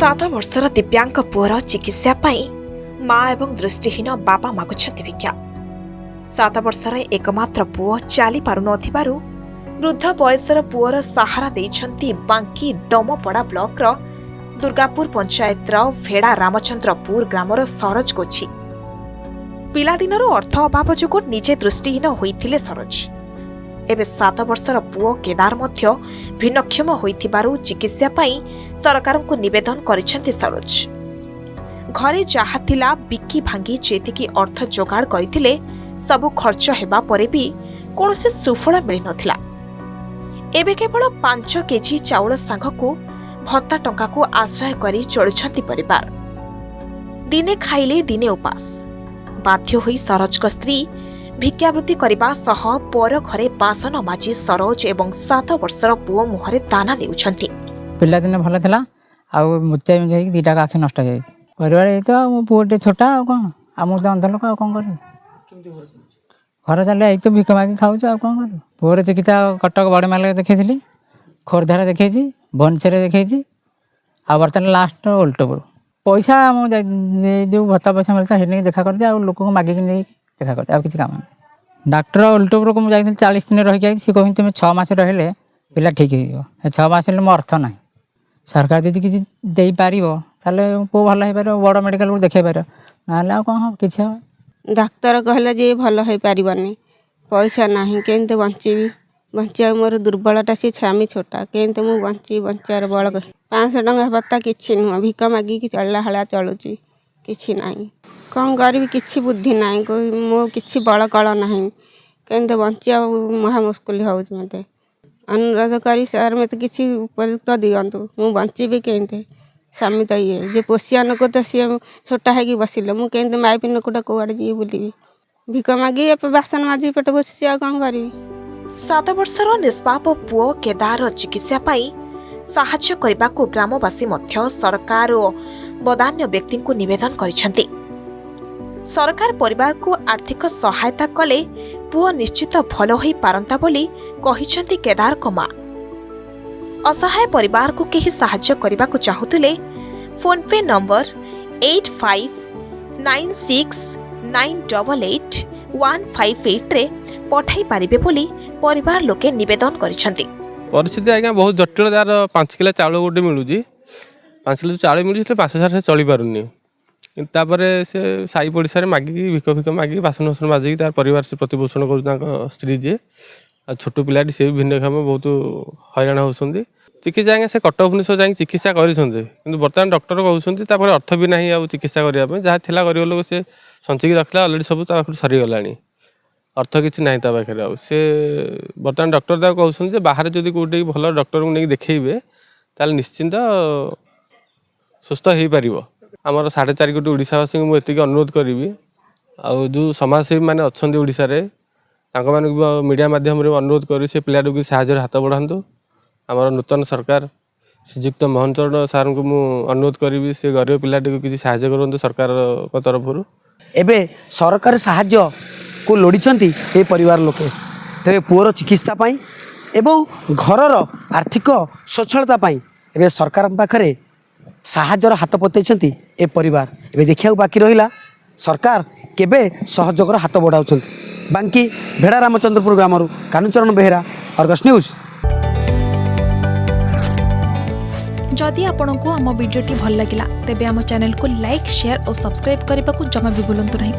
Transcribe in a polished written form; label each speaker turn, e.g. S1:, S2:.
S1: 7 ବର୍ଷର ଦିବ୍ୟାଙ୍ଗ ପୁଅର ଚିକିତ୍ସା ପାଇଁ ମା ଏବଂ ଦୃଷ୍ଟିହୀନ ବାପା ମାଗୁଛନ୍ତି ଭିକ୍ଷା। 7 ବର୍ଷର ଏକମାତ୍ର ପୁଅ ଚାଲି ପାରୁନଥିବାରୁ ବୃଦ୍ଧ ବୟସର ପୁଅର ସାହାରା ଦେଇଛନ୍ତି ବାଙ୍କି ଡମପଡ଼ା ବ୍ଲକର ଦୁର୍ଗାପୁର ପଞ୍ଚାୟତର ଭେଡ଼ା ରାମଚନ୍ଦ୍ରପୁର ଗ୍ରାମର ସରୋଜ କୋଛି। ପିଲାଦିନରୁ ଅର୍ଥ ଅଭାବ ଯୋଗୁଁ ନିଜେ ଦୃଷ୍ଟିହୀନ ହୋଇଥିଲେ ସରୋଜ। ଏବେ 7 ବର୍ଷର ପୁଅ କେଦାର ମଧ୍ୟ ଭିନ୍ନକ୍ଷମ ହୋଇଥିବାରୁ ଚିକିତ୍ସା ପାଇଁ ସରକାରଙ୍କୁ ନିବେଦନ କରିଛନ୍ତି ସରୋଜ। ଘରେ ଯାହା ଥିଲା ବିକି ଭାଙ୍ଗି ଯେତିକି ଅର୍ଥ ଯୋଗାଡ଼ କରିଥିଲେ ସବୁ ଖର୍ଚ୍ଚ ହେବା ପରେ ବି କୌଣସି ସୁଫଳ ମିଳିନଥିଲା। ଏବେ କେବଳ 5 କେଜି ଚାଉଳ ସାଙ୍ଗକୁ ଭତ୍ତା ଟଙ୍କାକୁ ଆଶ୍ରୟ କରି ଚଳୁଛନ୍ତି ପରିବାର। ଦିନେ ଖାଇଲେ ଦିନେ ଉପାସ। ବାଧ୍ୟ ହୋଇ ସରୋଜଙ୍କ ସ୍ତ୍ରୀ ଭିକ୍ଷାବୃତ୍ତି କରିବା ସହ ପର ଘରେ ବାସନ ମାଜି ସରୋଜ ଏବଂ 7 ବର୍ଷର ପୁଅ ମୁହଁରେ ଦାନା ଦେଉଛନ୍ତି।
S2: ପିଲାଦିନେ ଭଲ ଥିଲା, ଆଉ ମୁଚା ହେଇକି 2ଟା ଆଖି ନଷ୍ଟ ହେଇଯାଇଛି। ପରିବାର ଏଇ ତ, ମୋ ପୁଅଟେ ଛୋଟା, ଆଉ କ'ଣ, ଆମକୁ ତ ଅନ୍ଧ ଲୋକ, ଆଉ କ'ଣ କରିବୁ। ଘର ଚାଲିଲେ ଏଇ ତ ଭିକ ମାଗି ଖାଉଛୁ, ଆଉ କ'ଣ କରିବୁ। ପୁଅର ଚିକିତ୍ସା କଟକ ବଡ଼ ମେଲାରେ ଦେଖେଇଥିଲି, ଖୋର୍ଦ୍ଧାରେ ଦେଖେଇଛି, ଭୁବନେଶ୍ୱରରେ ଦେଖେଇଛି, ଆଉ ବର୍ତ୍ତମାନ ଲାଷ୍ଟ ଓଲଟପୁର। ପଇସା ମୁଁ ଯେଉଁ ଭତ୍ତା ପଇସା ମିଳିଥିଲା ସେଠି ନେଇକି ଦେଖା କରିଛି, ଆଉ ଲୋକଙ୍କୁ ମାଗିକି ନେଇକି ଦେଖା କରିଛି, ଆଉ କିଛି କାମ ନାହିଁ। ଡାକ୍ତର ଓଲଟପୁରକୁ ମୁଁ ଯାଇଥିଲି 40 ଦିନ ରହିକି ଆଇଛି। ସେ କହୁଛନ୍ତି ତୁମେ 6 ମାସ ରହିଲେ ପିଲା ଠିକ୍ ହେଇଯିବ। 6 ମାସ ହେଲେ ମୋ ଅର୍ଥ ନାହିଁ। ସରକାର ଯଦି କିଛି ଦେଇପାରିବ ତାହେଲେ ପୁଅ ଭଲ ହେଇପାରିବ, ବଡ଼ ମେଡ଼ିକାଲକୁ ଦେଖେଇ ପାରିବ, ନହେଲେ ଆଉ କ'ଣ ହେବ, କିଛି ହେବ।
S3: ଡାକ୍ତର କହିଲେ ଯେ ଭଲ ହେଇପାରିବନି, ପଇସା ନାହିଁ, କେମିତି ବଞ୍ଚିବି। ବଞ୍ଚିବା ମୋର ଦୁର୍ବଳଟା, ସେ ସ୍ୱାମୀ ଛୋଟା, କେମିତି ମୁଁ ବଞ୍ଚିବାର ବଳ। 500 ଟଙ୍କା ଭତ୍ତା କିଛି ନୁହଁ, ଭିକ ମାଗିକି ଚଳିଲା ଭଳିଆ ଚଳୁଛି, କିଛି ନାହିଁ। କ'ଣ କରିବି, କିଛି ବୁଦ୍ଧି ନାହିଁ, ମୋ କିଛି ବଳ କଳ ନାହିଁ, କେମିତି ବଞ୍ଚିବା ମହା ମୁସ୍କିଲ ହେଉଛି। ମୋତେ ଅନୁରୋଧ କରି ସାର୍ ମୋତେ କିଛି ଉପଯୁକ୍ତ ଦିଅନ୍ତୁ, ମୁଁ ବଞ୍ଚିବି କେମିତି। ସ୍ୱାମୀ ତ ଇଏ ଯେ ପୋଷିଆ ଲୋକ, ତ ସିଏ ଛୋଟା ହେଇକି ବସିଲେ, ମୁଁ କେମିତି ମାଇପି ଲୋକଟା କୁଆଡ଼େ ଯିବି ବୁଲିବି। ଭିକ ମାଗି ବାସନ ମାଜି ପେଟ ବସିଛି, ଆଉ କ'ଣ କରିବି।
S1: 7 ବର୍ଷର ନିଷ୍ପାପ ପୁଅ କେଦାର ଚିକିତ୍ସା ପାଇଁ ସାହାଯ୍ୟ କରିବାକୁ ଗ୍ରାମବାସୀ ମଧ୍ୟ ସରକାର ଓ ବଦାନ୍ୟ ବ୍ୟକ୍ତିଙ୍କୁ ନିବେଦନ କରିଛନ୍ତି। ସରକାର ପରିବାରକୁ ଆର୍ଥିକ ସହାୟତା କଲେ ପୁଅ ନିଶ୍ଚିତ ଭଲ ହୋଇପାରନ୍ତା ବୋଲି କହିଛନ୍ତି କେଦାରଙ୍କ ମା। ଅସହାୟ ପରିବାରକୁ କେହି ସାହାଯ୍ୟ କରିବାକୁ ଚାହୁଁଥିଲେ ଫୋନ୍ପେ ନମ୍ବର 8596988158ରେ ପଠାଇ ପାରିବେ ବୋଲି ପରିବାର ଲୋକେ ନିବେଦନ କରିଛନ୍ତି।
S4: ପରିସ୍ଥିତି ଆଜ୍ଞା ବହୁତ ଜଟିଳ। ତାର 5 କିଲୋ ଚାଉଳ ଗୋଟେ ମିଳୁଛି, 5 କିଲୋ ଚାଉଳ ମିଳୁଛି, ହେଲେ 5 ସାର ସେ ଚଳିପାରୁନି। କିନ୍ତୁ ତାପରେ ସେ ସାହି ପଡ଼ିଶାରେ ମାଗିକି ଭିକ ମାଗିକି ବାସନ ମାଜିକି ତାର ପରିବାର ସେ ପ୍ରତିପୋଷଣ କରୁଛି, ତାଙ୍କ ସ୍ତ୍ରୀ ଯିଏ। ଆଉ ଛୋଟ ପିଲାଟି ସେ ବି ଭିନ୍ନକ୍ଷମ, ବହୁତ ହଇରାଣ ହେଉଛନ୍ତି। ଚିକିତ୍ସା ଆଜ୍ଞା ସେ କଟକ ଭୁବନେଶ୍ୱର ଯାଇକି ଚିକିତ୍ସା କରିଛନ୍ତି, କିନ୍ତୁ ବର୍ତ୍ତମାନ ଡକ୍ଟର କହୁଛନ୍ତି ତାପରେ ଅର୍ଥ ବି ନାହିଁ ଆଉ ଚିକିତ୍ସା କରିବା ପାଇଁ। ଯାହା ଥିଲା ଗରିବ ଲୋକ ସେ ସଞ୍ଚିକି ରଖିଲା, ଅଲରେଡ଼ି ସବୁ ତା ପାଖରୁ ସରିଗଲାଣି, ଅର୍ଥ କିଛି ନାହିଁ ତା ପାଖରେ। ଆଉ ସେ ବର୍ତ୍ତମାନ ଡକ୍ଟର ତାକୁ କହୁଛନ୍ତି ଯେ ବାହାରେ ଯଦି କେଉଁଠି ଭଲ ଡକ୍ଟରଙ୍କୁ ନେଇକି ଦେଖେଇବେ ତାହେଲେ ନିଶ୍ଚିନ୍ତ ସୁସ୍ଥ ହେଇପାରିବ। ଆମର 4.5 କୋଟି ଓଡ଼ିଶାବାସୀଙ୍କୁ ମୁଁ ଏତିକି ଅନୁରୋଧ କରିବି, ଆଉ ଯେଉଁ ସମାଜସେବୀ ମାନେ ଅଛନ୍ତି ଓଡ଼ିଶାରେ ତାଙ୍କମାନଙ୍କୁ ମିଡ଼ିଆ ମାଧ୍ୟମରେ ଅନୁରୋଧ କରି ସେ ପିଲାଟିକୁ ସାହାଯ୍ୟର ହାତ ବଢ଼ାନ୍ତୁ। ଆମର ନୂତନ ସରକାର ଶ୍ରୀଯୁକ୍ତ ମୋହନ ଚରଣ ସାର୍ଙ୍କୁ ମୁଁ ଅନୁରୋଧ କରିବି, ସେ ଗରିବ ପିଲାଟିକୁ କିଛି ସାହାଯ୍ୟ କରନ୍ତୁ ସରକାରଙ୍କ ତରଫରୁ।
S5: ଏବେ ସରକାର ସାହାଯ୍ୟକୁ ଲୋଡ଼ିଛନ୍ତି ଏ ପରିବାର ଲୋକେ। ତେବେ ପୁଅର ଚିକିତ୍ସା ପାଇଁ ଏବଂ ଘରର ଆର୍ଥିକ ସ୍ୱଚ୍ଛଳତା ପାଇଁ ଏବେ ସରକାରଙ୍କ ପାଖରେ ସାହାଯ୍ୟର ହାତ ପତାଇଛନ୍ତି ଏ ପରିବାର। ଏବେ ଦେଖିବାକୁ ବାକି ରହିଲା ସରକାର କେବେ ସହଯୋଗର ହାତ ବଢ଼ାଉଛନ୍ତି। ବାଙ୍କି ଭେଡ଼ା ରାମଚନ୍ଦ୍ରପୁର ଗ୍ରାମରୁ କାହ୍ନୁଚରଣ ବେହେରା, ଅର୍ଗସ୍ ନ୍ୟୁଜ୍।
S6: जदि आपंक आम भिडी भल लगा तेब आम चैनल को लाइक, शेयर और सब्सक्राइब करने को जमा भी भूलु नहीं।